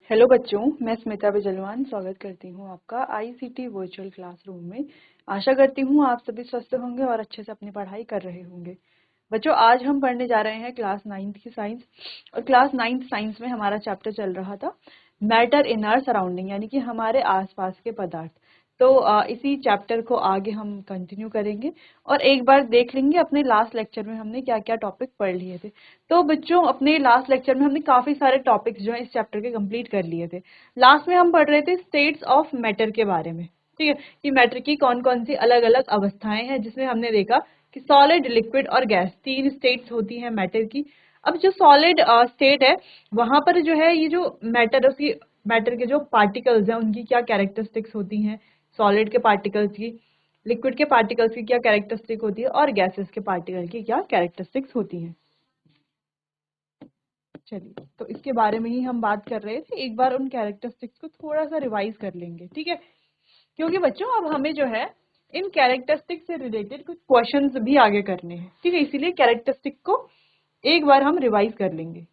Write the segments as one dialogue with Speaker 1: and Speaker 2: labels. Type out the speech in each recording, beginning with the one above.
Speaker 1: Hello बच्चों, मैं स्मिता बिजलवान स्वागत करती हूँ आपका आईसीटी वर्चुअल क्लासरूम में। आशा करती हूँ आप सभी स्वस्थ होंगे और अच्छे से अपनी पढ़ाई कर रहे होंगे। बच्चों, आज हम पढ़ने जा रहे हैं क्लास 9th की साइंस। और क्लास 9th साइंस में हमारा चैप्टर चल रहा था मैटर इन आवर सराउंडिंग, यानी कि हमारे आसपास के पदार्थ। तो इसी चैप्टर को आगे हम कंटिन्यू करेंगे और एक बार देख लेंगे अपने लास्ट लेक्चर में हमने क्या क्या टॉपिक पढ़ लिए थे। तो बच्चों, अपने लास्ट लेक्चर में हमने काफी सारे टॉपिक्स जो है इस चैप्टर के कंप्लीट कर लिए थे। लास्ट में हम पढ़ रहे थे स्टेट्स ऑफ मैटर के बारे में। ठीक है, कि मैटर की कौन कौन सी अलग अलग अवस्थाएं हैं, जिसमें हमने देखा कि सॉलिड, लिक्विड और गैस, तीन स्टेट्स होती हैं मैटर की। अब जो सॉलिड स्टेट है, वहां पर जो है ये जो मैटर, उसकी मैटर के जो पार्टिकल्स हैं उनकी क्या कैरेक्टरिस्टिक्स होती हैं, सॉलिड के पार्टिकल्स की, लिक्विड के पार्टिकल्स की क्या कैरेक्टरिस्टिक होती है और गैसेस के पार्टिकल की क्या कैरेक्टरिस्टिक्स होती हैं। चलिए, तो इसके बारे में ही हम बात कर रहे थे। एक बार उन कैरेक्टरिस्टिक्स को थोड़ा सा रिवाइज कर लेंगे, ठीक है? क्योंकि बच्चों, अब हमें जो है इन कैरेक्टरिस्टिक से रिलेटेड कुछ क्वेश्चंस भी आगे करने हैं, ठीक है? इसीलिए कैरेक्टरिस्टिक को एक बार हम रिवाइज कर लेंगे।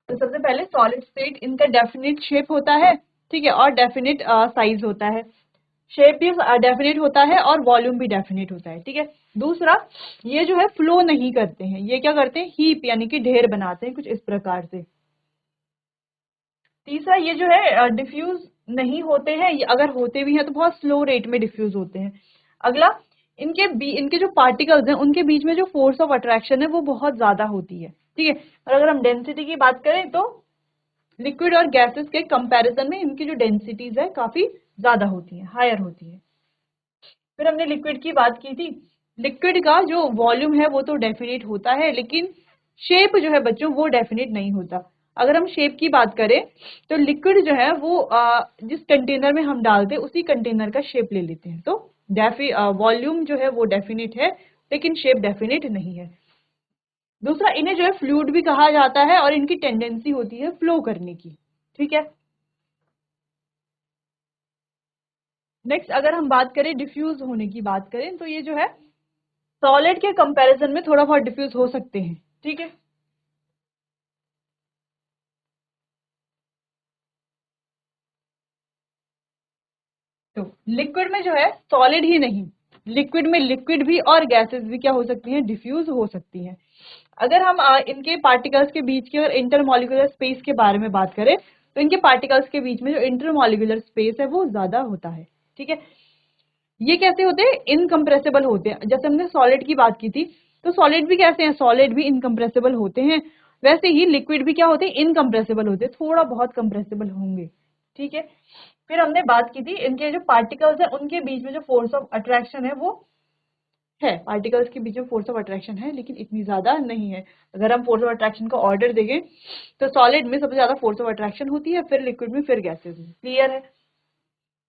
Speaker 1: तो सबसे पहले सॉलिड स्टेट, इनका डेफिनेट शेप होता है, ठीक है, और डेफिनेट साइज होता है। शेप भी डेफिनेट होता है और वॉल्यूम भी डेफिनेट होता है, ठीक है। दूसरा, ये जो है फ्लो नहीं करते हैं, ये क्या करते हैं, हीप यानी कि ढेर बनाते हैं कुछ इस प्रकार से। तीसरा, ये जो है डिफ्यूज नहीं होते हैं, ये अगर होते भी हैं तो बहुत स्लो रेट में डिफ्यूज होते हैं। अगला, इनके जो पार्टिकल्स हैं उनके बीच में जो फोर्स ऑफ अट्रैक्शन है वो बहुत ज्यादा होती है, ठीक है। और अगर हम डेंसिटी की बात करें तो लिक्विड और गैसेस के कंपैरिजन में इनकी जो डेंसिटीज है काफी ज्यादा होती है, हायर होती है। फिर हमने लिक्विड की बात की थी। लिक्विड का जो वॉल्यूम है वो तो डेफिनेट होता है, लेकिन शेप जो है बच्चों वो डेफिनेट नहीं होता। अगर हम शेप की बात करें तो लिक्विड जो है वो जिस कंटेनर में हम डालते हैं उसी कंटेनर का शेप ले लेते हैं। तो वॉल्यूम जो है वो डेफिनेट है, लेकिन शेप डेफिनेट नहीं है। दूसरा, इन्हें जो है फ्लूइड भी कहा जाता है और इनकी टेंडेंसी होती है फ्लो करने की, ठीक है। नेक्स्ट, अगर हम बात करें डिफ्यूज होने की बात करें तो ये जो है सॉलिड के कंपैरिजन में थोड़ा बहुत डिफ्यूज हो सकते हैं, ठीक है। तो लिक्विड में जो है सॉलिड ही नहीं, लिक्विड में लिक्विड भी और गैसेस भी क्या हो सकती हैं, डिफ्यूज हो सकती हैं। अगर हम इनके पार्टिकल्स के बीच की और इंटरमॉलिक्यूलर स्पेस के बारे में बात करें तो इनके पार्टिकल्स के बीच में जो इंटरमॉलिक्यूलर स्पेस है वो ज्यादा होता है, ठीक है। ये कैसे होते हैं, इनकम्प्रेसिबल होते हैं। जैसे हमने सॉलिड की बात की थी, तो सॉलिड भी कैसे हैं, सॉलिड भी इनकम्प्रेसिबल होते हैं। वैसे ही लिक्विड भी क्या होते हैं, इनकम्प्रेसिबल होते हैं, थोड़ा बहुत कंप्रेसिबल होंगे, ठीक है। फिर हमने बात की थी इनके जो पार्टिकल्स हैं उनके बीच में जो फोर्स ऑफ अट्रैक्शन है वो है, पार्टिकल्स के बीच में फोर्स ऑफ अट्रैक्शन है लेकिन इतनी ज्यादा नहीं है। अगर हम फोर्स ऑफ अट्रैक्शन का ऑर्डर देखें तो सॉलिड में सबसे ज्यादा फोर्स ऑफ अट्रैक्शन होती है, फिर लिक्विड में, फिर गैसेज में। क्लियर है?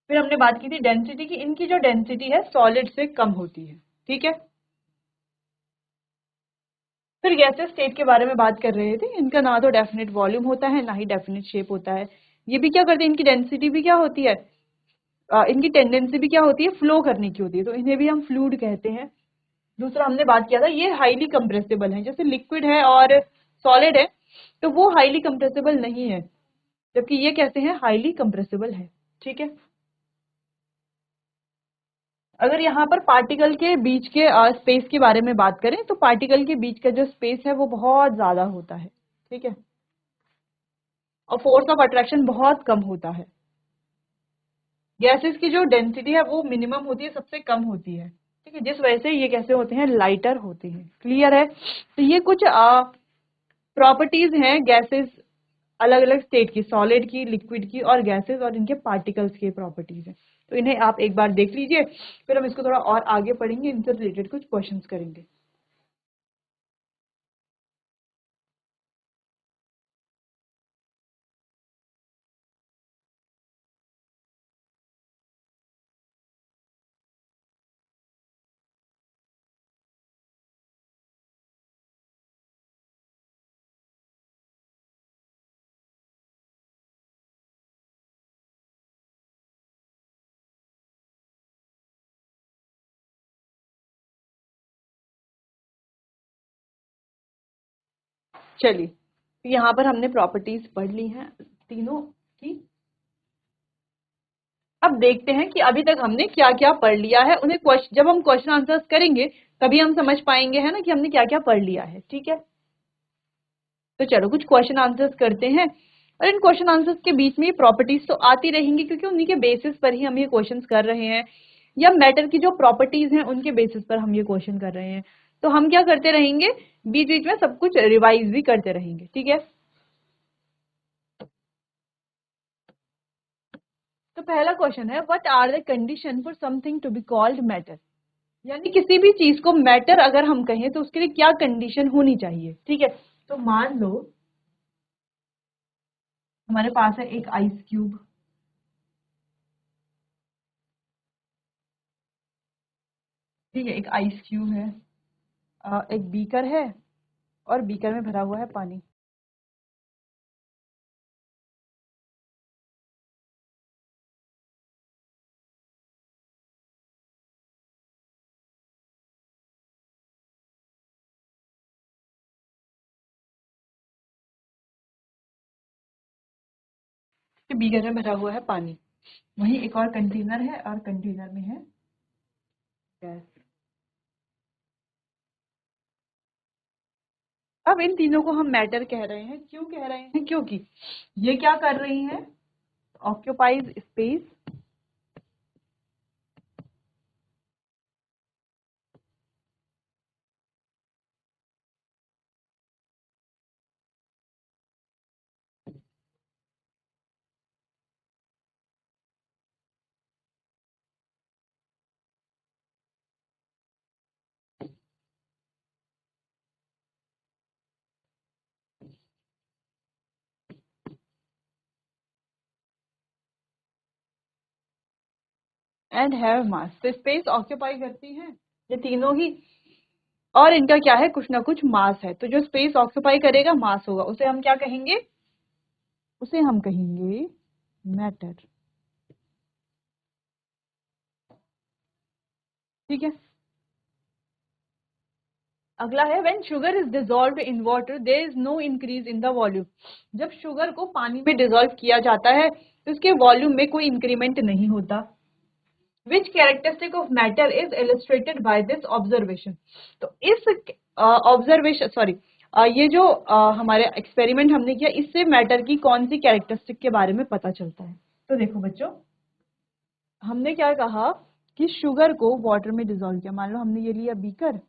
Speaker 1: फिर हमने बात की थी डेंसिटी की, इनकी जो डेंसिटी है सॉलिड से कम होती है, ठीक है। फिर गैसेस स्टेट के बारे में बात कर रहे थे। इनका ना तो डेफिनेट वॉल्यूम होता है ना ही डेफिनेट शेप होता है। ये भी क्या करते हैं, इनकी डेंसिटी भी क्या होती है, इनकी टेंडेंसी भी क्या होती है, फ्लो करने की होती है, तो इन्हें भी हम फ्लूइड कहते हैं। दूसरा हमने बात किया था ये हाईली कंप्रेसिबल है, जैसे लिक्विड है और सॉलिड है तो वो हाईली कंप्रेसिबल नहीं है, जबकि ये कैसे हैं, हाईली कंप्रेसिबल है, ठीक है। अगर यहाँ पर पार्टिकल के बीच के स्पेस के बारे में बात करें तो पार्टिकल के बीच का जो स्पेस है वो बहुत ज्यादा होता है, ठीक है, और फोर्स ऑफ अट्रैक्शन बहुत कम होता है। गैसेस की जो डेंसिटी है वो मिनिमम होती है, सबसे कम होती है, ठीक है, जिस वजह से ये कैसे होते हैं, लाइटर होते हैं। क्लियर है? तो ये कुछ प्रॉपर्टीज हैं गैसेस, अलग अलग स्टेट की, सॉलिड की, लिक्विड की और गैसेस और इनके पार्टिकल्स की प्रॉपर्टीज हैं। तो इन्हें आप एक बार देख लीजिए, फिर हम इसको थोड़ा और आगे पढ़ेंगे, इनसे रिलेटेड कुछ क्वेश्चंस करेंगे। चलिए, तो यहाँ पर हमने प्रॉपर्टीज पढ़ ली हैं तीनों की। अब देखते हैं कि अभी तक हमने क्या क्या पढ़ लिया है। उन्हें जब हम क्वेश्चन आंसर्स करेंगे तभी हम समझ पाएंगे है ना कि हमने क्या क्या पढ़ लिया है। ठीक है, तो चलो कुछ क्वेश्चन आंसर्स करते हैं। और इन क्वेश्चन आंसर्स के बीच में प्रॉपर्टीज तो आती रहेंगी क्योंकि उन्हीं के बेसिस पर ही हम ये क्वेश्चंस कर रहे हैं, या मैटर की जो प्रॉपर्टीज हैं उनके बेसिस पर हम ये क्वेश्चन कर रहे हैं। तो हम क्या करते रहेंगे, बीच बीच में सब कुछ रिवाइज भी करते रहेंगे। ठीक है, तो पहला क्वेश्चन है, what are the condition for something to be called matter. यानी किसी भी चीज को मैटर अगर हम कहें तो उसके लिए क्या कंडीशन होनी चाहिए। ठीक है, तो मान लो हमारे पास है एक आइस क्यूब, ठीक है, एक आइस क्यूब है, एक बीकर है और बीकर में भरा हुआ है पानी। बीकर में भरा हुआ है पानी, वहीं एक और कंटेनर है और कंटेनर में है गैस। अब इन तीनों को हम मैटर कह रहे हैं। क्यों कह रहे हैं, क्योंकि ये क्या कर रही हैं, ऑक्यूपाइज स्पेस, एंड हैव मास। तो स्पेस ऑक्यूपाई करती हैं ये तीनों ही, और इनका क्या है, कुछ ना कुछ मास है। तो जो स्पेस ऑक्यूपाई करेगा मास होगा, उसे हम क्या कहेंगे, उसे हम कहेंगे मैटर। ठीक है, अगला है, when sugar is dissolved in water there is no increase in the volume. जब शुगर को पानी में डिजोल्व किया जाता है तो उसके वॉल्यूम में कोई इंक्रीमेंट नहीं होता। Which characteristic of matter is illustrated by this observation. तो इस ऑब्जर्वेशन ये जो हमारे एक्सपेरिमेंट हमने किया, इससे मैटर की कौन सी कैरेक्टरिस्टिक के बारे में पता चलता है। तो देखो बच्चों, हमने क्या कहा कि शुगर को वाटर में डिजोल्व किया। मान लो हमने ये लिया बीकर,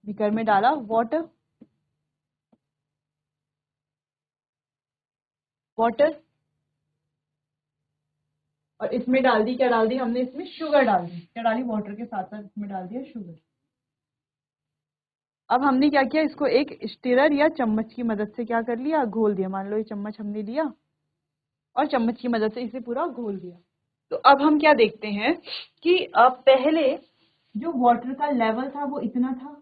Speaker 1: बीकर में डाला वाटर, वाटर, और इसमें डाल दी, क्या डाल दी हमने, इसमें शुगर डाल दी। क्या डाली, वाटर के साथ साथ इसमें डाल दिया शुगर। अब हमने क्या किया, इसको एक स्टिरर या चम्मच की मदद से क्या कर लिया, घोल दिया। मान लो ये चम्मच हमने लिया और चम्मच की मदद से इसे पूरा घोल दिया। तो अब हम क्या देखते हैं कि अब पहले जो वाटर का लेवल था वो इतना था,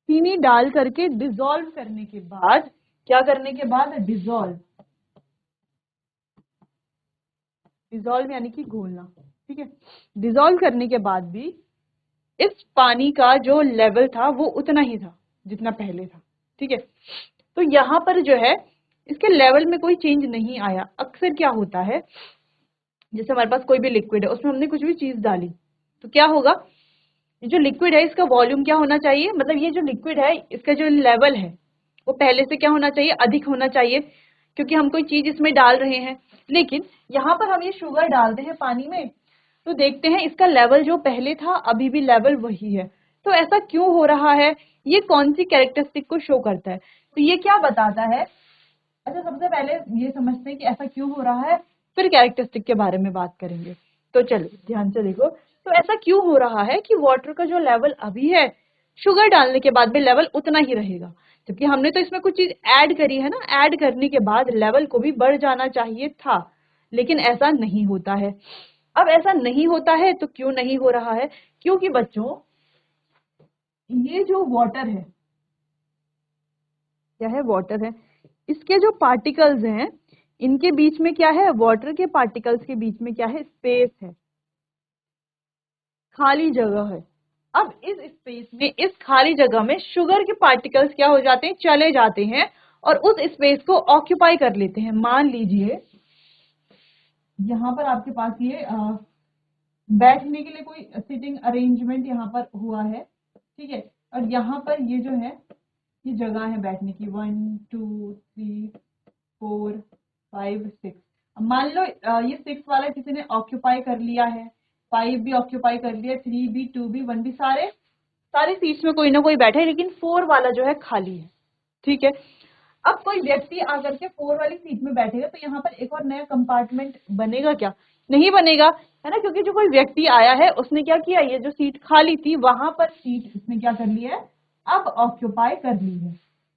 Speaker 1: चीनी डाल करके डिजोल्व करने के बाद, क्या करने के बाद, डिजोल्व, डिजोल्व यानी कि घोलना। ठीक है, डिजोल्व करने के बाद भी इस पानी का जो लेवल था वो उतना ही था जितना पहले था। ठीक है, तो यहाँ पर जो है इसके लेवल में कोई चेंज नहीं आया। अक्सर क्या होता है, जैसे हमारे पास कोई भी लिक्विड है, उसमें हमने कुछ भी चीज डाली तो क्या होगा, ये जो लिक्विड है इसका वॉल्यूम क्या होना चाहिए, मतलब ये जो लिक्विड है इसका जो लेवल है वो पहले से क्या होना चाहिए, अधिक होना चाहिए, क्योंकि हम कोई चीज इसमें डाल रहे हैं। लेकिन यहाँ पर हम ये शुगर डालते हैं पानी में तो देखते हैं इसका लेवल जो पहले था अभी भी लेवल वही है। तो ऐसा क्यों हो रहा है, ये कौन सी कैरेक्टरिस्टिक को शो करता है, तो ये क्या बताता है। अच्छा, सबसे पहले ये समझते हैं कि ऐसा क्यों हो रहा है, फिर कैरेक्टरिस्टिक के बारे में बात करेंगे। तो चलिए ध्यान से देखो, तो ऐसा क्यों हो रहा है कि वाटर का जो लेवल अभी है, शुगर डालने के बाद भी लेवल उतना ही रहेगा, जबकि हमने तो इसमें कुछ चीज ऐड करी है ना, ऐड करने के बाद लेवल को भी बढ़ जाना चाहिए था, लेकिन ऐसा नहीं होता है। अब ऐसा नहीं होता है तो क्यों नहीं हो रहा है, क्योंकि बच्चों ये जो वाटर है, क्या है, वाटर है, इसके जो पार्टिकल्स हैं इनके बीच में क्या है, वाटर के पार्टिकल्स के बीच में क्या है, स्पेस है, खाली जगह है। अब इस स्पेस में, इस खाली जगह में शुगर के पार्टिकल्स क्या हो जाते हैं, चले जाते हैं और उस स्पेस को ऑक्यूपाई कर लेते हैं। मान लीजिए यहाँ पर आपके पास ये बैठने के लिए कोई सिटिंग अरेंजमेंट यहाँ पर हुआ है, ठीक है, और यहाँ पर ये जो है ये जगह है बैठने की, 1 2 3 4 5 6। मान लो ये 6 वाला किसी ने ऑक्यूपाई कर लिया है, 5 भी ऑक्यूपाई कर लिया, 3 भी, 2 भी, 1 भी, सारे सारे सीट्स में कोई ना कोई बैठा है, लेकिन 4 वाला जो है खाली है, ठीक है। अब कोई व्यक्ति आकर के 4 वाली सीट में बैठेगा तो यहाँ पर एक और नया कंपार्टमेंट बनेगा क्या, नहीं बनेगा, है ना, क्योंकि जो कोई व्यक्ति आया है उसने क्या किया, ये जो सीट खाली थी वहां पर सीट उसने क्या कर ली है, अब ऑक्यूपाई कर ली है,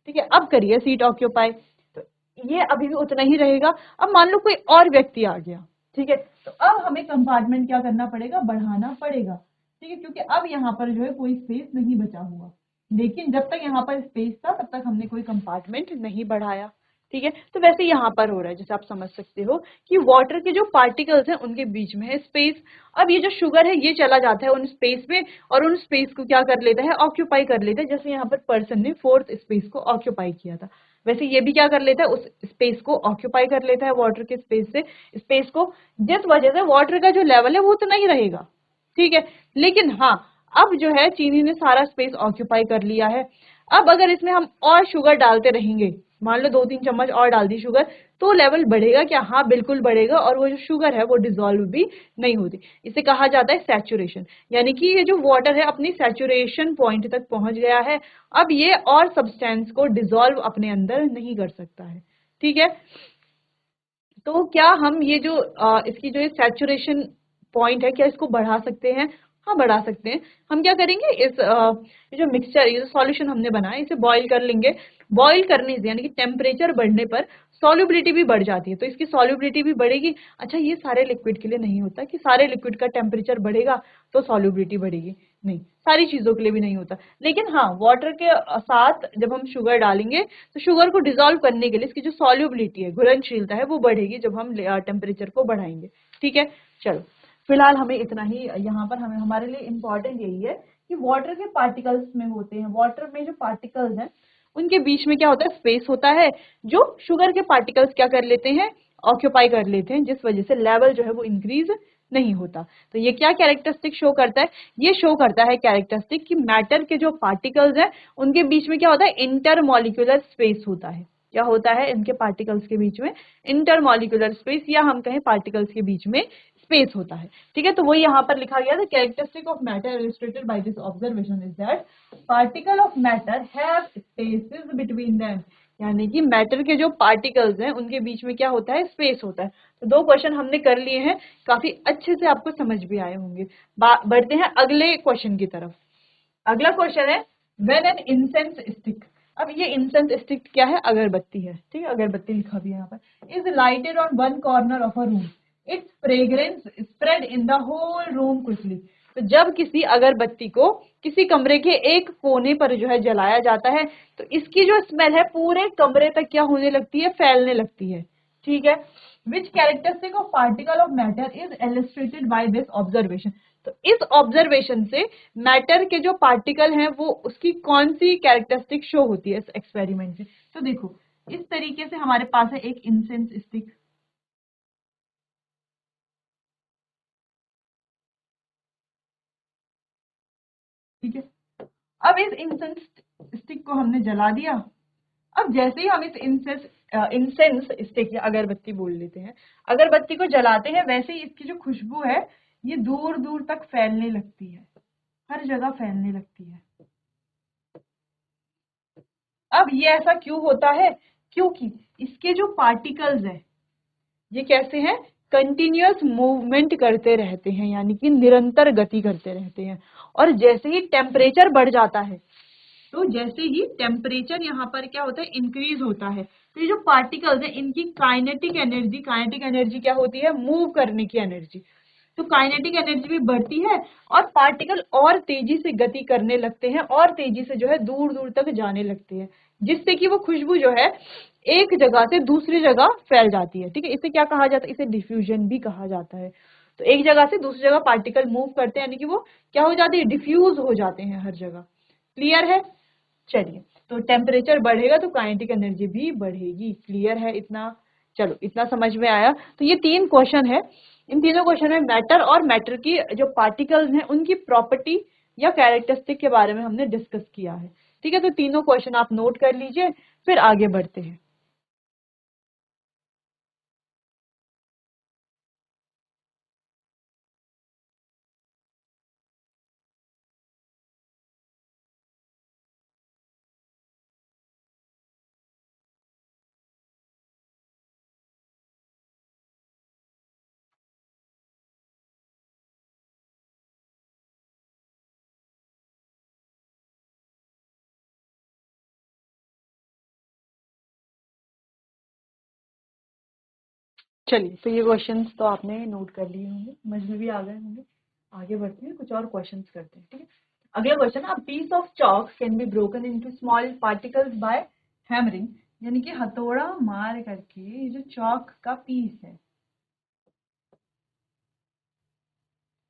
Speaker 1: ठीक है। अब करिए सीट ऑक्यूपाई, तो ये अभी भी उतना ही रहेगा। अब मान लो कोई और व्यक्ति आ गया, ठीक है, तो अब हमें कंपार्टमेंट क्या करना पड़ेगा, बढ़ाना पड़ेगा, ठीक है, क्योंकि अब यहाँ पर जो है कोई स्पेस नहीं बचा हुआ, लेकिन जब तक यहाँ पर स्पेस था तब तक हमने कोई कंपार्टमेंट नहीं बढ़ाया, ठीक है। तो वैसे यहाँ पर हो रहा है, जैसे आप समझ सकते हो कि वाटर के जो पार्टिकल्स हैं उनके बीच में है स्पेस। अब ये जो शुगर है ये चला जाता है उन स्पेस में और उन स्पेस को क्या कर लेता है, ऑक्यूपाई कर लेता है। जैसे यहाँ पर पर्सन ने 4th स्पेस को ऑक्यूपाई किया था, वैसे ये भी क्या कर लेता है, उस स्पेस को ऑक्यूपाई कर लेता है, वाटर के स्पेस को, जिस वजह से वाटर का जो लेवल है वो उतना ही रहेगा, ठीक है। लेकिन हाँ, अब जो है चीनी ने सारा स्पेस ऑक्यूपाई कर लिया है। अब अगर इसमें हम और शुगर डालते रहेंगे, मान लो 2-3 चम्मच और डाल दी शुगर, तो लेवल बढ़ेगा क्या, हाँ बिल्कुल बढ़ेगा, और वो जो शुगर है वो डिसॉल्व भी नहीं होती। इसे कहा जाता है सैचुरेशन, यानी कि ये जो वाटर है अपनी सैचुरेशन पॉइंट तक पहुंच गया है, अब ये और सब्सटेंस को डिसॉल्व अपने अंदर नहीं कर सकता है, ठीक है। तो क्या हम ये जो इसकी जो सैचुरेशन पॉइंट है क्या इसको बढ़ा सकते हैं, हाँ बढ़ा सकते हैं। हम क्या करेंगे, इस ये जो मिक्सचर, ये जो सॉल्यूशन हमने बनाया इसे बॉईल कर लेंगे। बॉईल करने से यानी कि टेम्परेचर बढ़ने पर सॉल्युबिलिटी भी बढ़ जाती है, तो इसकी सॉल्युबिलिटी भी बढ़ेगी। अच्छा, ये सारे लिक्विड के लिए नहीं होता कि सारे लिक्विड का टेम्परेचर बढ़ेगा तो सॉल्युबिलिटी बढ़ेगी, नहीं, सारी चीजों के लिए भी नहीं होता। लेकिन हाँ, वाटर के साथ जब हम शुगर डालेंगे तो शुगर को डिसॉल्व करने के लिए इसकी जो सॉल्युबिलिटी है, घुलनशीलता है, वो बढ़ेगी जब हम टेम्परेचर को बढ़ाएंगे, ठीक है। चलो फिलहाल हमें इतना ही, यहाँ पर हमें हमारे लिए इम्पोर्टेंट यही है कि वाटर के पार्टिकल्स में होते हैं, वाटर में जो पार्टिकल्स हैं उनके बीच में क्या होता है, स्पेस होता है, जो शुगर के पार्टिकल्स क्या कर लेते हैं, ऑक्यूपाई कर लेते हैं, जिस वजह से लेवल जो है वो इंक्रीज नहीं होता। तो ये क्या कैरेक्टरिस्टिक शो करता है, ये शो करता है कैरेक्टरिस्टिक कि मैटर के जो पार्टिकल्स हैं उनके बीच में क्या होता है, इंटरमॉलिक्यूलर स्पेस होता है। क्या होता है, इनके पार्टिकल्स के बीच में इंटरमॉलिक्यूलर स्पेस, या हम कहें पार्टिकल्स के बीच में स्पेस होता है, ठीक है। तो वही यहाँ पर लिखा गया था, characteristic of matter illustrated by this observation is that particle of matter have spaces between them, यानी कि मैटर के जो पार्टिकल्स हैं उनके बीच में क्या होता है, स्पेस होता है। तो 2 क्वेश्चन हमने कर लिए हैं, काफी अच्छे से आपको समझ भी आए होंगे। बढ़ते हैं अगले क्वेश्चन की तरफ। अगला क्वेश्चन है, व्हेन एन इंसेंस स्टिक, अब ये इंसेंस स्टिक क्या है, अगरबत्ती है, ठीक है, अगरबत्ती लिखा भी है यहाँ पर, is lighted on one corner of a room, its fragrance spread in the whole room quickly. तो जब किसी अगरबत्ती को किसी कमरे के एक कोने पर जो है जलाया जाता है तो इसकी जो स्मेल है पूरे कमरे तक क्या होने लगती है, फैलने लगती है, ठीक है। Which characteristic of particle of matter is illustrated by this observation, तो इस ऑब्जर्वेशन से मैटर के जो पार्टिकल हैं वो उसकी कौन सी कैरेक्टरिस्टिक शो होती है इस एक्सपेरिमेंट से। तो देखो इस तरीके से हमारे पास है एक इंसेंस स्टिक, ठीक है। अब इस इंसेंस स्टिक को हमने जला दिया। अब जैसे ही हम इस इंसेंस स्टिक या अगरबत्ती बोल लेते हैं, अगरबत्ती को जलाते हैं, वैसे ही इसकी जो खुशबू है ये दूर दूर तक फैलने लगती है, हर जगह फैलने लगती है। अब ये ऐसा क्यों होता है, क्योंकि इसके जो पार्टिकल्स हैं ये कैसे हैं, कंटिन्यूअस मूवमेंट करते रहते हैं, यानी कि निरंतर गति करते रहते हैं। और जैसे ही टेम्परेचर बढ़ जाता है, तो जैसे ही टेम्परेचर यहाँ पर क्या होता है, इंक्रीज होता है, तो ये जो पार्टिकल्स हैं इनकी काइनेटिक एनर्जी क्या होती है, मूव करने की एनर्जी, तो काइनेटिक एनर्जी भी बढ़ती है और पार्टिकल और तेजी से गति करने लगते हैं और तेजी से जो है दूर दूर तक जाने लगते हैं, जिससे कि वो खुशबू जो है एक जगह से दूसरी जगह फैल जाती है, ठीक है। इसे क्या कहा जाता है, इसे डिफ्यूजन भी कहा जाता है। तो एक जगह से दूसरी जगह पार्टिकल मूव करते हैं, यानी कि वो क्या हो जाते हैं, डिफ्यूज हो जाते हैं हर जगह। क्लियर है? चलिए, तो टेम्परेचर बढ़ेगा तो काइनेटिक एनर्जी भी बढ़ेगी। क्लियर है इतना? चलो, इतना समझ में आया। तो ये 3 क्वेश्चन है। इन तीनों क्वेश्चन में मैटर और मैटर की जो पार्टिकल्स हैं उनकी प्रॉपर्टी या कैरेक्टरिस्टिक के बारे में हमने डिस्कस किया है। ठीक है, तो तीनों क्वेश्चन आप नोट कर लीजिए, फिर आगे बढ़ते हैं। चलिए, तो ये क्वेश्चंस तो आपने नोट कर लिए होंगे, समझ में भी आ गए होंगे। आगे बढ़ते हैं, कुछ और क्वेश्चंस करते हैं। ठीक है, अगला question, a piece of chalk can be broken into small particles by hammering, यानी कि हथौड़ा मार करके ये जो चॉक का पीस है,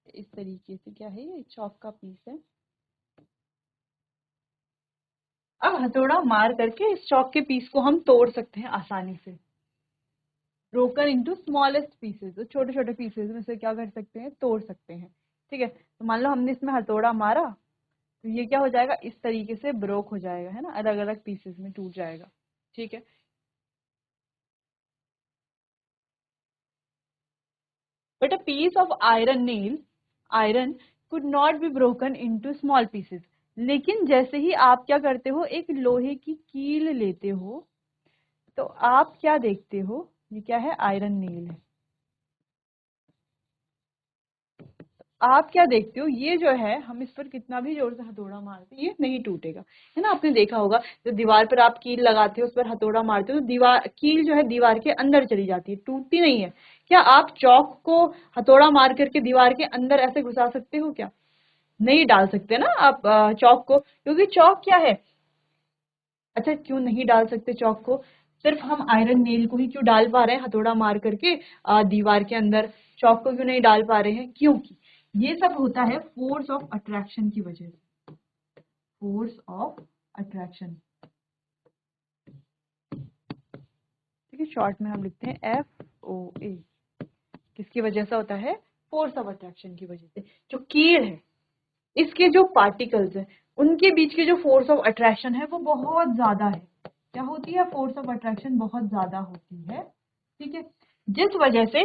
Speaker 1: इस तरीके से, क्या है ये, चॉक का पीस है। अब हथौड़ा मार करके इस चॉक के पीस को हम तोड़ सकते हैं आसानी से। ब्रोकन इनटू स्मॉलेस्ट पीसेस, तो छोटे छोटे पीसेस में से क्या कर सकते हैं, तोड़ सकते हैं। ठीक है, तो मान लो हमने इसमें हथौड़ा मारा, तो ये क्या हो जाएगा, इस तरीके से ब्रोक हो जाएगा, है ना, अलग अलग पीसेस में टूट जाएगा। ठीक है, but a piece of iron nail, iron could not be broken into small pieces, लेकिन जैसे ही आप क्या करते हो, एक लोहे की कील लेते हो, तो आप क्या देखते हो, ये क्या है, आयरन नेल है। आप क्या देखते हो, ये जो है, हम इस पर कितना भी जोर से हथौड़ा मारते हैं ये नहीं टूटेगा, है ना। आपने देखा होगा, जो दीवार पर आप कील लगाते हो, उस पर हथौड़ा मारते हो, तो दीवार, कील जो है दीवार के अंदर चली जाती है, टूटती नहीं है। क्या आप चौक को हथौड़ा मार करके दीवार के अंदर ऐसे घुसा सकते हो क्या? नहीं डाल सकते ना आप चौक को, क्योंकि चौक क्या है। अच्छा, क्यों नहीं डाल सकते चौक को? सिर्फ हम आयरन नेल को ही क्यों डाल पा रहे हैं हथौड़ा मार करके दीवार के अंदर, चौक को क्यों नहीं डाल पा रहे हैं? क्योंकि ये सब होता है फोर्स ऑफ अट्रैक्शन की वजह से। फोर्स ऑफ अट्रैक्शन, ठीक है, शॉर्ट में हम लिखते हैं FOA। किसकी वजह से होता है? फोर्स ऑफ अट्रैक्शन की वजह से। जो कीड़ है, इसके जो पार्टिकल्स हैं, उनके बीच की जो फोर्स ऑफ अट्रैक्शन है वो बहुत ज्यादा है। क्या होती है? फोर्स ऑफ अट्रैक्शन बहुत ज्यादा होती है। ठीक है, जिस वजह से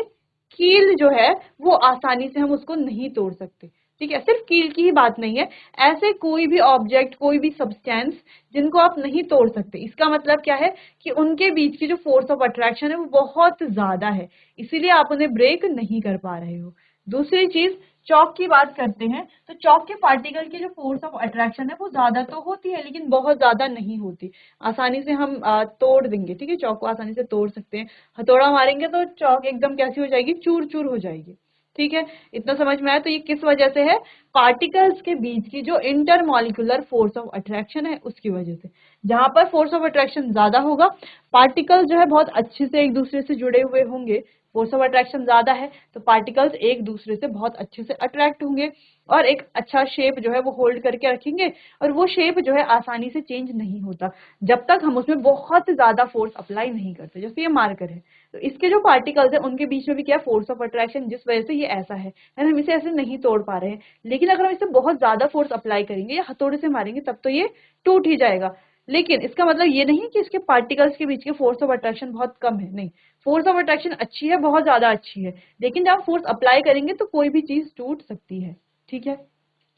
Speaker 1: कील जो है वो आसानी से हम उसको नहीं तोड़ सकते। ठीक है, सिर्फ कील की ही बात नहीं है, ऐसे कोई भी ऑब्जेक्ट, कोई भी सब्सटेंस जिनको आप नहीं तोड़ सकते, इसका मतलब क्या है कि उनके बीच की जो फोर्स ऑफ अट्रैक्शन है वो बहुत ज्यादा है, इसीलिए आप उन्हें ब्रेक नहीं कर पा रहे हो। दूसरी चीज, चौक की बात करते हैं, तो चौक के पार्टिकल की जो फोर्स ऑफ अट्रैक्शन है वो ज्यादा तो होती है, लेकिन बहुत ज्यादा नहीं होती। आसानी से हम तोड़ देंगे, ठीक है, चौक को आसानी से तोड़ सकते हैं। हथौड़ा मारेंगे तो चौक एकदम कैसी हो जाएगी, चूर चूर हो जाएगी। ठीक है, इतना समझ में आया? तो ये किस वजह से है? पार्टिकल्स के बीच की जो इंटरमॉलिक्यूलर फोर्स ऑफ अट्रैक्शन है उसकी वजह से। जहां पर फोर्स ऑफ अट्रैक्शन ज्यादा होगा, पार्टिकल जो है बहुत अच्छे से एक दूसरे से जुड़े हुए होंगे, फोर्स ऑफ अट्रैक्शन ज्यादा है तो पार्टिकल्स एक दूसरे से बहुत अच्छे से अट्रैक्ट होंगे और एक अच्छा शेप जो है वो होल्ड करके रखेंगे, और वो शेप जो है आसानी से चेंज नहीं होता जब तक हम उसमें बहुत ज्यादा फोर्स अप्लाई नहीं करते। जैसे ये मार्कर है, तो इसके जो पार्टिकल्स है उनके बीच में भी क्या, फोर्स ऑफ अट्रैक्शन, जिस वजह से ये ऐसा है, हम इसे ऐसे नहीं तोड़ पा रहे हैं। लेकिन अगर हम इसे बहुत ज्यादा फोर्स अप्लाई करेंगे या हथौड़े से मारेंगे तब तो ये टूट ही जाएगा। लेकिन इसका मतलब ये नहीं कि इसके पार्टिकल्स के बीच के फोर्स ऑफ अट्रैक्शन बहुत कम है, नहीं, फोर्स ऑफ अट्रैक्शन अच्छी है, बहुत ज्यादा अच्छी है, लेकिन जब आप फोर्स अप्लाई करेंगे तो कोई भी चीज टूट सकती है। ठीक है,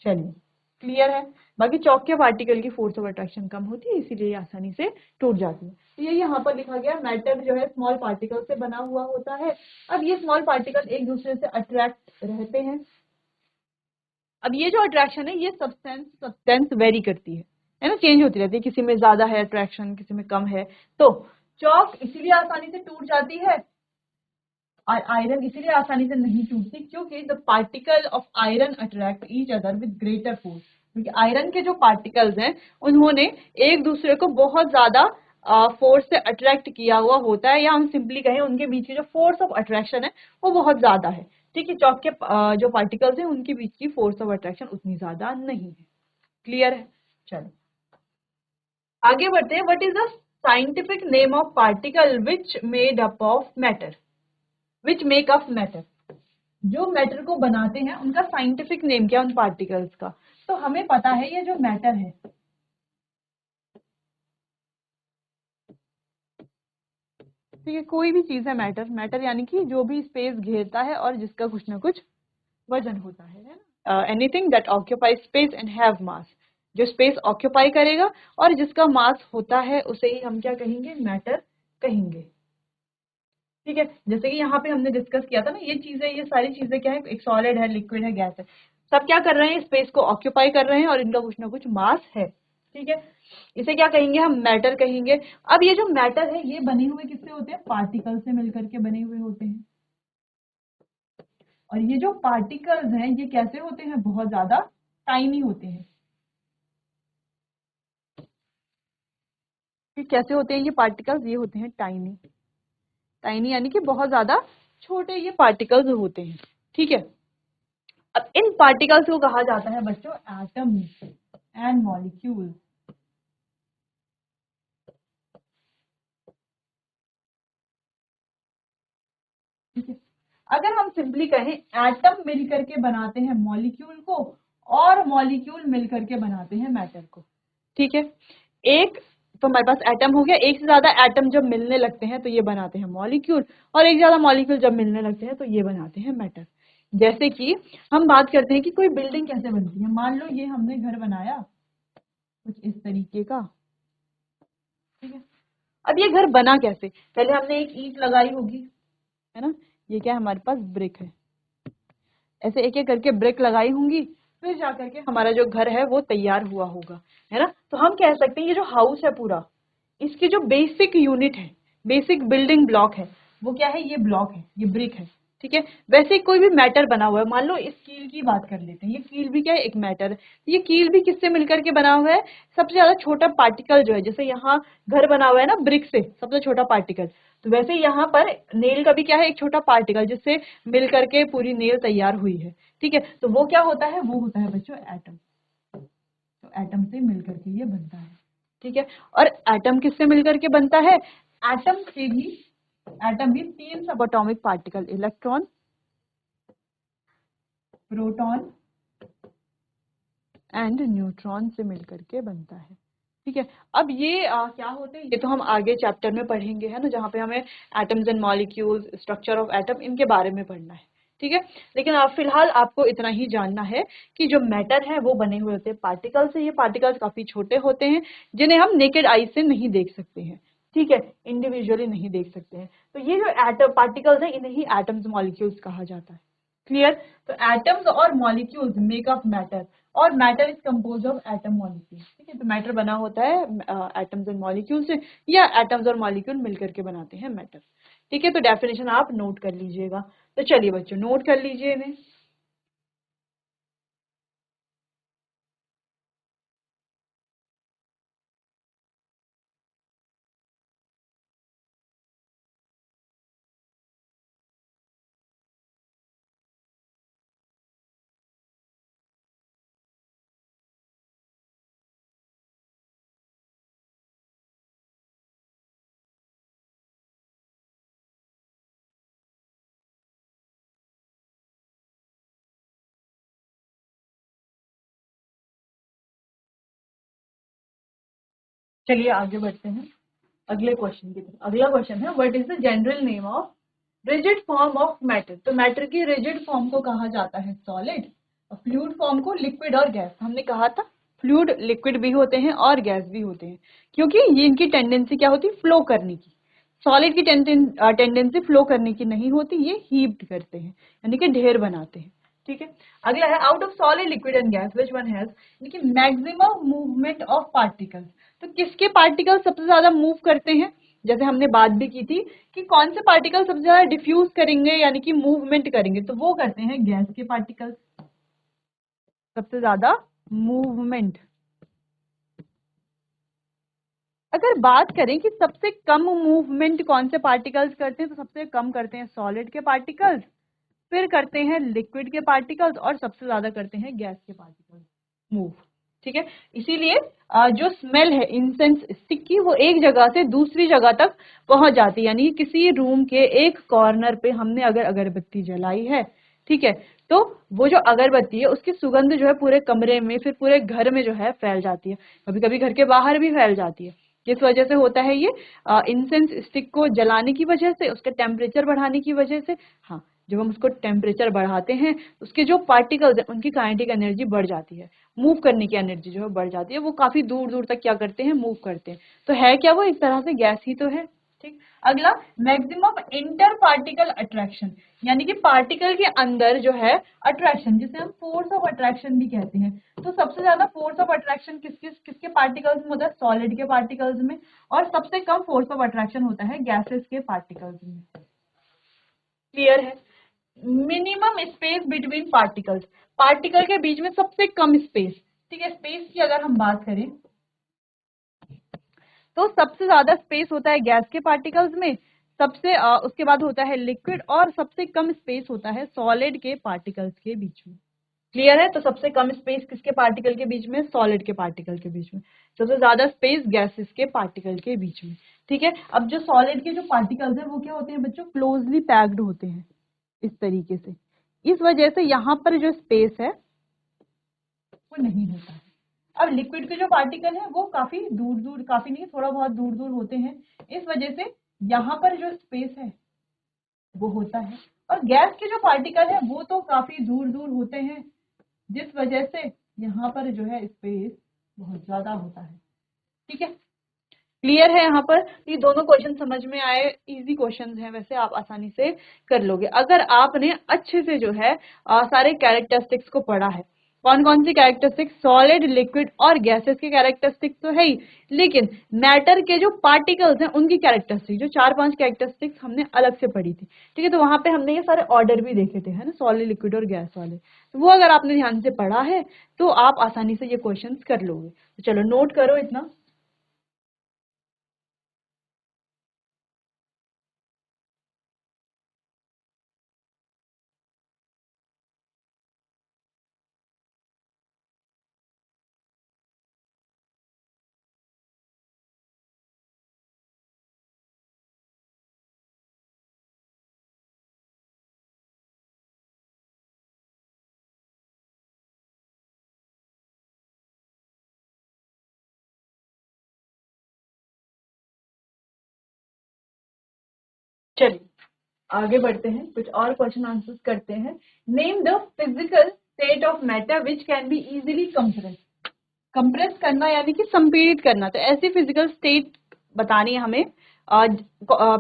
Speaker 1: चलिए, क्लियर है? बाकी चौक के पार्टिकल की फोर्स ऑफ अट्रैक्शन कम होती है, इसीलिए ये आसानी से टूट जाती है। तो ये यहाँ पर लिखा गया, मैटर जो है स्मॉल पार्टिकल से बना हुआ होता है। अब ये स्मॉल पार्टिकल एक दूसरे से अट्रैक्ट रहते हैं। अब ये जो अट्रैक्शन है ये सब्सटेंस सब्सटेंस वेरी करती है ना, चेंज होती रहती है, किसी में ज्यादा है अट्रैक्शन, किसी में कम है। तो चौक इसीलिए आसानी से टूट जाती है और आयरन इसीलिए आसानी से नहीं टूटती, क्योंकि the particle of iron attract each other with greater force. क्योंकि आयरन के जो पार्टिकल्स हैं उन्होंने एक दूसरे को बहुत ज्यादा फोर्स से अट्रैक्ट किया हुआ होता है, या हम सिंपली कहें उनके बीच की जो फोर्स ऑफ अट्रैक्शन है वो बहुत ज्यादा है। ठीक है, चौक के जो पार्टिकल्स हैं उनके बीच की फोर्स ऑफ अट्रैक्शन उतनी ज्यादा नहीं है। क्लियर है? चलो आगे बढ़ते हैं। What is the scientific name of particle which made up of matter, which make up matter, जो मैटर को बनाते हैं उनका साइंटिफिक नेम क्या उन पार्टिकल्स का। तो हमें पता है ये जो मैटर है, ठीक है, कोई भी चीज है मैटर, मैटर यानी कि जो भी स्पेस घेरता है और जिसका कुछ ना कुछ वजन होता है ना। Anything that occupy space and have मास, जो स्पेस ऑक्यूपाई करेगा और जिसका मास होता है उसे ही हम क्या कहेंगे, मैटर कहेंगे। ठीक है, जैसे कि यहाँ पे हमने डिस्कस किया था ना, ये चीजें, ये सारी चीजें क्या है, एक सॉलिड है, लिक्विड है, गैस है, सब क्या कर रहे हैं, स्पेस को ऑक्यूपाई कर रहे हैं और इनका कुछ ना कुछ मास है। ठीक है, इसे क्या कहेंगे, हम मैटर कहेंगे। अब ये जो मैटर है ये बने हुए किससे होते हैं, पार्टिकल से मिलकर के बने हुए होते हैं। और ये जो पार्टिकल्स हैं ये कैसे होते हैं, बहुत ज्यादा टाइनी होते हैं। ये कैसे होते हैं ये पार्टिकल्स, ये होते हैं टाइनी। टाइनी यानी कि बहुत ज्यादा छोटे ये पार्टिकल्स होते हैं। ठीक है, अब इन पार्टिकल्स को कहा जाता है बच्चों एटम एंड मॉलिक्यूल। ठीक है, अगर हम सिंपली कहें एटम मिलकर के बनाते हैं मॉलिक्यूल को और मॉलिक्यूल मिलकर के बनाते हैं मैटर को। ठीक है, एक तो हमारे पास एटम हो गया, एक से ज्यादा एटम जब मिलने लगते हैं तो ये बनाते हैं मॉलिक्यूल, और एक से ज्यादा मॉलिक्यूल जब मिलने लगते हैं तो ये बनाते हैं मैटर। जैसे कि हम बात करते हैं कि कोई बिल्डिंग कैसे बनती है। मान लो ये हमने घर बनाया कुछ इस तरीके का। ठीक है, अब ये घर बना कैसे, पहले हमने एक ईंट लगाई होगी, है ना, ये क्या है हमारे पास ब्रिक है, ऐसे एक एक करके ब्रिक लगाई होंगी, फिर जाकर के हमारा जो घर है वो तैयार हुआ होगा, है ना। तो हम कह सकते हैं ये जो हाउस है पूरा, इसकी जो बेसिक यूनिट है, बेसिक बिल्डिंग ब्लॉक है, वो क्या है, ये ब्लॉक है, ये ब्रिक है। ठीक है, वैसे ही कोई भी मैटर बना हुआ है, मान लो इस कील की बात कर लेते हैं, ये कील भी क्या है, एक मैटर है। ये कील भी किससे मिलकर के बना हुआ है, सबसे ज्यादा छोटा पार्टिकल जो है, जैसे यहाँ घर बना हुआ है ना ब्रिक से, सबसे छोटा पार्टिकल, तो वैसे यहाँ पर नेल का भी क्या है, एक छोटा पार्टिकल जिससे मिल करके पूरी नेल तैयार हुई है। ठीक है, तो वो क्या होता है, वो होता है बच्चों एटम। तो एटम से मिलकर के ये बनता है। ठीक है, और एटम किससे मिलकर के बनता है, एटम से भी, एटम भी तीन सब atomic particle, electron, proton and neutron से मिलकर के बनता है। ठीक है, अब ये क्या होते हैं, ये तो हम आगे चैप्टर में पढ़ेंगे, है ना, जहाँ पे हमें atoms and molecules, structure of atom, इनके बारे में पढ़ना है। ठीक है, लेकिन फिलहाल आपको इतना ही जानना है कि जो मैटर है वो बने हुए होते हैं पार्टिकल से। ये पार्टिकल्स काफी छोटे होते हैं जिन्हें हम नेकेड आई से नहीं देख सकते हैं। ठीक है, इंडिविजुअली नहीं देख सकते हैं। तो ये जो एटम पार्टिकल्स हैं इन्हें ही एटम्स मॉलिक्यूल्स कहा जाता है। क्लियर? तो एटम्स और मॉलिक्यूल्स मेक अप मैटर, और matter is compose of atom molecule. ठीक है, तो मैटर बना होता है एटम्स एंड मॉलिक्यूल से, या एटम्स और मॉलिक्यूल मिलकर के बनाते हैं मैटर। ठीक है, तो डेफिनेशन आप नोट कर लीजिएगा। तो चलिए बच्चों नोट कर लीजिए इन्हें। चलिए आगे बढ़ते हैं अगले क्वेश्चन की तरफ। अगला क्वेश्चन है, what is the general name of rigid form of matter. तो मैटर की रिजिड फॉर्म को कहा जाता है सॉलिड, और फ्लूइड फॉर्म को लिक्विड और गैस। हमने कहा था फ्लूइड लिक्विड भी होते हैं और गैस भी होते हैं, क्योंकि ये इनकी टेंडेंसी क्या होती है, फ्लो करने की। सॉलिड की टेंडेंसी फ्लो करने की नहीं होती, ये हीप्ड करते हैं, यानी कि ढेर बनाते हैं। ठीक है, अगला है, out of solid liquid and gas which one has, यानी कि मैक्सिमम मूवमेंट ऑफ पार्टिकल्स। तो किसके पार्टिकल सबसे ज्यादा मूव करते हैं, जैसे हमने बात भी की थी कि कौन से पार्टिकल सबसे ज्यादा डिफ्यूज करेंगे यानी कि मूवमेंट करेंगे, तो वो करते हैं गैस के पार्टिकल्स, सबसे ज्यादा मूवमेंट। अगर बात करें कि सबसे कम मूवमेंट कौन से पार्टिकल्स करते हैं, तो सबसे कम करते हैं सॉलिड के पार्टिकल्स, फिर करते हैं लिक्विड के पार्टिकल्स और सबसे ज्यादा करते हैं गैस के पार्टिकल्स मूव। ठीक है, इसीलिए जो स्मेल है इंसेंस स्टिक की वो एक जगह से दूसरी जगह तक पहुंच जाती है। यानी किसी रूम के एक कॉर्नर पे हमने अगर अगरबत्ती जलाई है, ठीक है, तो वो जो अगरबत्ती है उसकी सुगंध जो है पूरे कमरे में फिर पूरे घर में जो है फैल जाती है, कभी कभी घर के बाहर भी फैल जाती है। किस वजह से होता है ये? इंसेंस स्टिक को जलाने की वजह से, उसके टेम्परेचर बढ़ाने की वजह से। हाँ, जब हम उसको टेम्परेचर बढ़ाते हैं उसके जो पार्टिकल्स हैं उनकी काइनेटिक एनर्जी बढ़ जाती है, मूव करने की एनर्जी जो है बढ़ जाती है, वो काफी दूर दूर तक क्या करते हैं, मूव करते हैं। तो है क्या वो? एक तरह से गैस ही तो है। ठीक, अगला मैक्सिमम इंटर पार्टिकल अट्रैक्शन, यानी कि पार्टिकल के अंदर जो है अट्रैक्शन, जिसे हम फोर्स ऑफ अट्रैक्शन भी कहते हैं। तो सबसे ज्यादा फोर्स ऑफ अट्रैक्शन किसके पार्टिकल्स में होता है? सॉलिड के पार्टिकल्स में। और सबसे कम फोर्स ऑफ अट्रैक्शन होता है गैसेस के पार्टिकल्स में। क्लियर है? Minimum space between particles, particle के बीच में सबसे कम स्पेस। ठीक है, स्पेस की अगर हम बात करें तो सबसे ज्यादा स्पेस होता है गैस के पार्टिकल्स में, सबसे उसके बाद होता है लिक्विड, और सबसे कम स्पेस होता है सॉलिड के पार्टिकल्स के बीच में। क्लियर है? तो सबसे कम स्पेस किसके पार्टिकल के बीच में? सॉलिड के पार्टिकल के बीच में। सबसे ज्यादा स्पेस गैसेस के पार्टिकल के बीच में। ठीक है, अब जो सॉलिड के जो पार्टिकल्स हैं वो क्या होते हैं बच्चों? क्लोजली पैक्ड होते हैं इस तरीके से। इस वजह से यहाँ पर जो स्पेस है वो नहीं होता है। अब लिक्विड के जो पार्टिकल है वो काफी दूर दूर, काफी नहीं थोड़ा बहुत दूर दूर होते हैं, इस वजह से यहाँ पर जो स्पेस है वो होता है। और गैस के जो पार्टिकल है वो तो काफी दूर दूर होते हैं, जिस वजह से यहाँ पर जो है स्पेस बहुत ज्यादा होता है। ठीक है, क्लियर है? यहाँ पर ये दोनों क्वेश्चन समझ में आए, इजी क्वेश्चंस हैं, वैसे आप आसानी से कर लोगे अगर आपने अच्छे से जो है सारे कैरेक्टरिस्टिक्स को पढ़ा है। कौन कौन सी कैरेक्टरिस्टिक्स? सॉलिड, लिक्विड और गैसेस के कैरेक्टरिस्टिक्स तो है ही, लेकिन मैटर के जो पार्टिकल्स हैं उनकी कैरेक्टरिस्टिक्स, जो 4-5 कैरेक्टरिस्टिक्स हमने अलग से पढ़ी थी। ठीक है, तो वहां पे हमने ये सारे ऑर्डर भी देखे थे, है ना, सॉलिड, लिक्विड और गैस वाले। तो वो अगर आपने ध्यान से पढ़ा है तो आप आसानी से ये क्वेश्चन कर लोगे। तो चलो नोट करो इतना। चलिए आगे बढ़ते हैं, कुछ और क्वेश्चन आंसर्स करते हैं। Name the physical state of matter which can be easily compress. Compress करना यानी कि संपीड़ित करना, तो ऐसी फिजिकल स्टेट बतानी है हमें।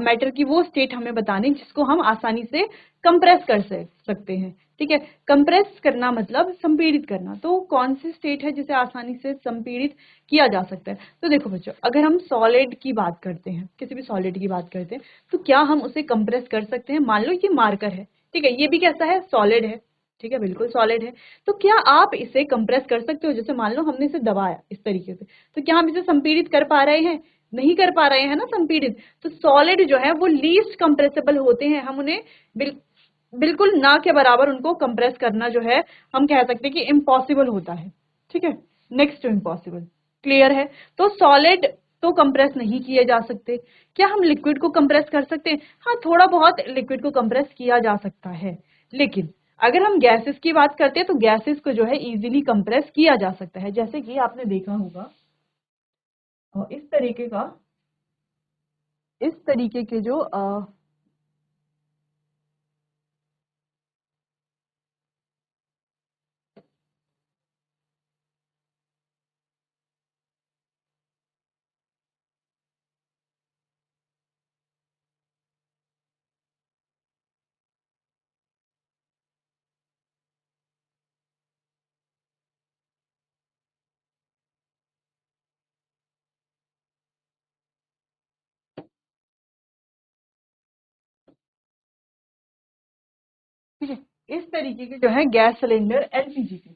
Speaker 1: मैटर की वो स्टेट हमें बतानी जिसको हम आसानी से कंप्रेस कर सकते हैं। ठीक है, कंप्रेस करना मतलब संपीड़ित करना। तो कौन सी स्टेट है जिसे आसानी से संपीड़ित किया जा सकता है? तो देखो बच्चों, अगर हम सॉलिड की बात करते हैं, किसी भी सॉलिड की बात करते हैं, तो क्या हम उसे कंप्रेस कर सकते हैं? मान लो ये मार्कर है, ठीक है, ये भी कैसा है? सॉलिड है। ठीक है, बिल्कुल सॉलिड है। तो क्या आप इसे कंप्रेस कर सकते हो? जैसे मान लो हमने इसे दबाया इस तरीके से, तो क्या हम इसे संपीड़ित कर पा रहे हैं? नहीं कर पा रहे हैं ना संपीड़ित। तो सॉलिड जो है वो लीस्ट कंप्रेसिबल होते हैं, हम उन्हें बिल्कुल ना के बराबर उनको कंप्रेस करना जो है हम कह सकते हैं कि इम्पॉसिबल होता है। ठीक है, नेक्स्ट टू इम्पॉसिबल। क्लियर है? तो सॉलिड तो कंप्रेस नहीं किए जा सकते। क्या हम लिक्विड को कंप्रेस कर सकते हैं? हाँ, थोड़ा बहुत लिक्विड को कंप्रेस किया जा सकता है, लेकिन अगर हम गैसेस की बात करते हैं तो गैसेस को जो है इजीली कंप्रेस किया जा सकता है। जैसे कि आपने देखा होगा इस तरीके का, इस तरीके के जो ठीक है, इस तरीके के जो है गैस सिलेंडर एलपीजी के,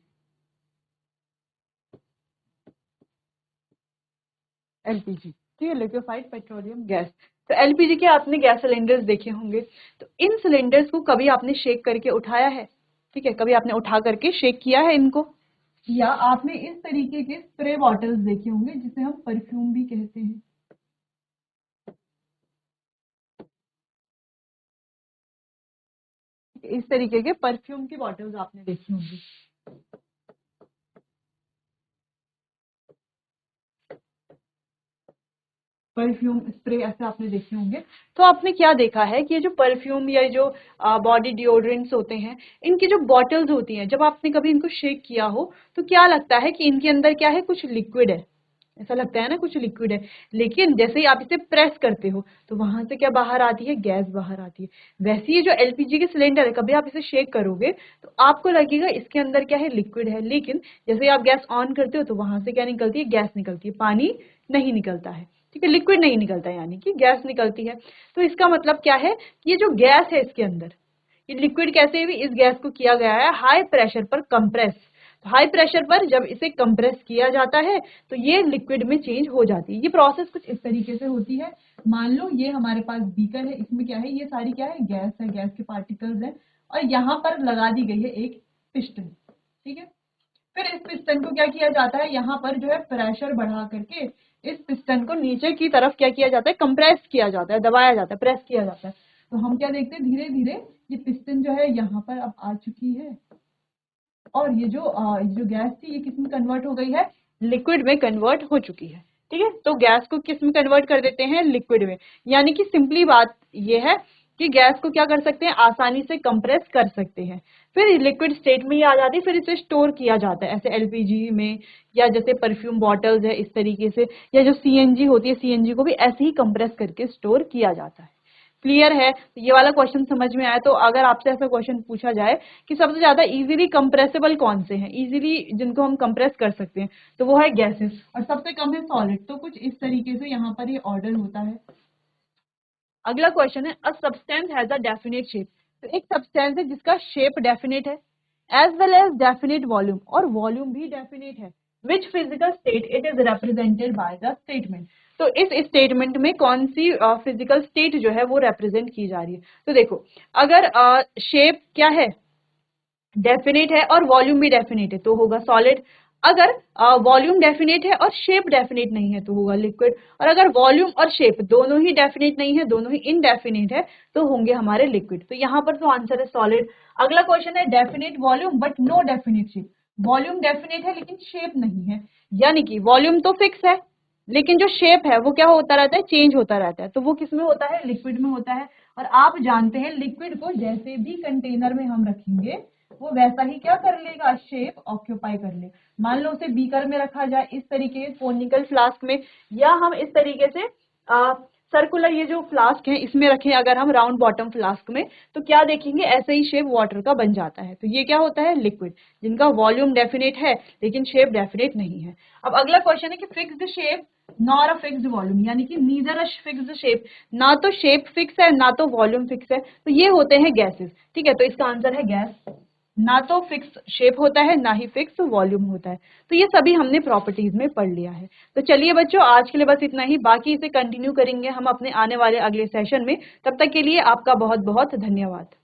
Speaker 1: एलपीजी, ठीक है, लिक्विफाइड पेट्रोलियम गैस। तो एलपीजी के आपने गैस सिलेंडर्स देखे होंगे, तो इन सिलेंडर्स को कभी आपने शेक करके उठाया है? ठीक है, कभी आपने उठा करके शेक किया है इनको, या आपने इस तरीके के स्प्रे बॉटल्स देखे होंगे जिसे हम परफ्यूम भी कहते हैं। इस तरीके के परफ्यूम की बॉटल्स आपने देखी होंगी। परफ्यूम स्प्रे ऐसे आपने देखे होंगे। तो आपने क्या देखा है कि ये जो परफ्यूम या जो बॉडी डिओड्रेंट्स होते हैं, इनकी जो बॉटल्स होती हैं, जब आपने कभी इनको शेक किया हो तो क्या लगता है कि इनके अंदर क्या है, कुछ लिक्विड है। ऐसा लगता है ना, कुछ लिक्विड है। लेकिन जैसे ही आप इसे प्रेस करते हो तो वहां से क्या बाहर आती है, गैस बाहर आती है। वैसे ही जो एलपीजी के सिलेंडर है, कभी आप इसे शेक करोगे तो आपको लगेगा इसके अंदर क्या है, लिक्विड है। लेकिन जैसे ही आप गैस ऑन करते हो तो वहां से क्या निकलती है, गैस निकलती है, पानी नहीं निकलता है। ठीक है, लिक्विड नहीं निकलता है, यानी कि गैस निकलती है। तो इसका मतलब क्या है कि ये जो गैस है इसके अंदर, ये लिक्विड कैसे भी, इस गैस को किया गया है हाई प्रेशर पर कंप्रेस। तो हाई प्रेशर पर जब इसे कंप्रेस किया जाता है तो ये लिक्विड में चेंज हो जाती है। ये प्रोसेस कुछ इस तरीके से होती है। मान लो ये हमारे पास बीकर है, इसमें क्या है, ये सारी क्या है, गैस है, गैस के पार्टिकल्स है, और यहाँ पर लगा दी गई है एक पिस्टन। ठीक है, फिर इस पिस्टन को क्या किया जाता है, यहाँ पर जो है प्रेशर बढ़ा करके इस पिस्टन को नीचे की तरफ क्या किया जाता है, कंप्रेस किया जाता है, दबाया जाता है, प्रेस किया जाता है। तो हम क्या देखते हैं, धीरे धीरे ये पिस्टन जो है यहाँ पर अब आ चुकी है, और ये जो गैस थी ये किस में कन्वर्ट हो गई है, लिक्विड में कन्वर्ट हो चुकी है। ठीक है, तो गैस को किस में कन्वर्ट कर देते हैं, लिक्विड में। यानी कि सिंपली बात ये है कि गैस को क्या कर सकते हैं, आसानी से कंप्रेस कर सकते हैं, फिर लिक्विड स्टेट में ही आ जाती है, फिर इसे स्टोर किया जाता है ऐसे एलपीजी में, या जैसे परफ्यूम बॉटल्स है इस तरीके से, या जो सीएनजी होती है, सीएनजी को भी ऐसे ही कंप्रेस करके स्टोर किया जाता है। क्लियर है? तो ये वाला क्वेश्चन समझ में आया? तो अगर आपसे ऐसा क्वेश्चन पूछा जाए कि सबसे ज्यादा इजीली कंप्रेसिबल कौन से हैं, इजीली जिनको हम कंप्रेस कर सकते हैं, तो वो है गैसेस, और सबसे कम है सॉलिड। तो कुछ इस तरीके से यहाँ पर ये ऑर्डर होता है। अगला क्वेश्चन है, a substance has a definite shape. तो एक सब्सटेंस है जिसका शेप डेफिनेट है, as well as definite volume, और वॉल्यूम भी डेफिनेट है। Which physical state it is represented by the statement. तो इस स्टेटमेंट में कौन सी फिजिकल स्टेट जो है वो रिप्रेजेंट की जा रही है। तो देखो, अगर शेप क्या है, डेफिनेट है, और वॉल्यूम भी डेफिनेट है, तो होगा सॉलिड। अगर वॉल्यूम डेफिनेट है और शेप डेफिनेट नहीं है तो होगा लिक्विड। और अगर वॉल्यूम और शेप दोनों ही डेफिनेट नहीं है, दोनों ही इनडेफिनेट है, तो होंगे हमारे लिक्विड। तो यहाँ पर तो आंसर है सॉलिड। अगला क्वेश्चन है, definite volume but no definite shape. Volume definite है लेकिन शेप नहीं है, यानी कि वॉल्यूम तो फिक्स है लेकिन जो शेप है वो क्या होता रहता है, चेंज होता रहता है। तो वो किस में होता है, लिक्विड में होता है। और आप जानते हैं लिक्विड को जैसे भी कंटेनर में हम रखेंगे वो वैसा ही क्या कर लेगा, शेप ऑक्यूपाई कर ले। मान लो उसे बीकर में रखा जाए इस तरीके के कोनिकल फ्लास्क में, या हम इस तरीके से सर्कुलर ये जो फ्लास्क है इसमें रखें, अगर हम राउंड बॉटम फ्लास्क में, तो क्या देखेंगे, ऐसे ही शेप वाटर का बन जाता है। तो ये क्या होता है, लिक्विड, जिनका वॉल्यूम डेफिनेट है लेकिन शेप डेफिनेट नहीं है। अब अगला क्वेश्चन है कि fixed shape nor a fixed volume, यानी कि नीदर अ फिक्स्ड शेप, ना तो शेप फिक्स है ना तो वॉल्यूम फिक्स है, तो ये होते हैं गैसेस। ठीक है, तो इसका आंसर है गैस। ना तो फिक्स शेप होता है ना ही फिक्स वॉल्यूम होता है। तो ये सभी हमने प्रॉपर्टीज में पढ़ लिया है। तो चलिए बच्चों, आज के लिए बस इतना ही, बाकी इसे कंटिन्यू करेंगे हम अपने आने वाले अगले सेशन में। तब तक के लिए आपका बहुत बहुत धन्यवाद।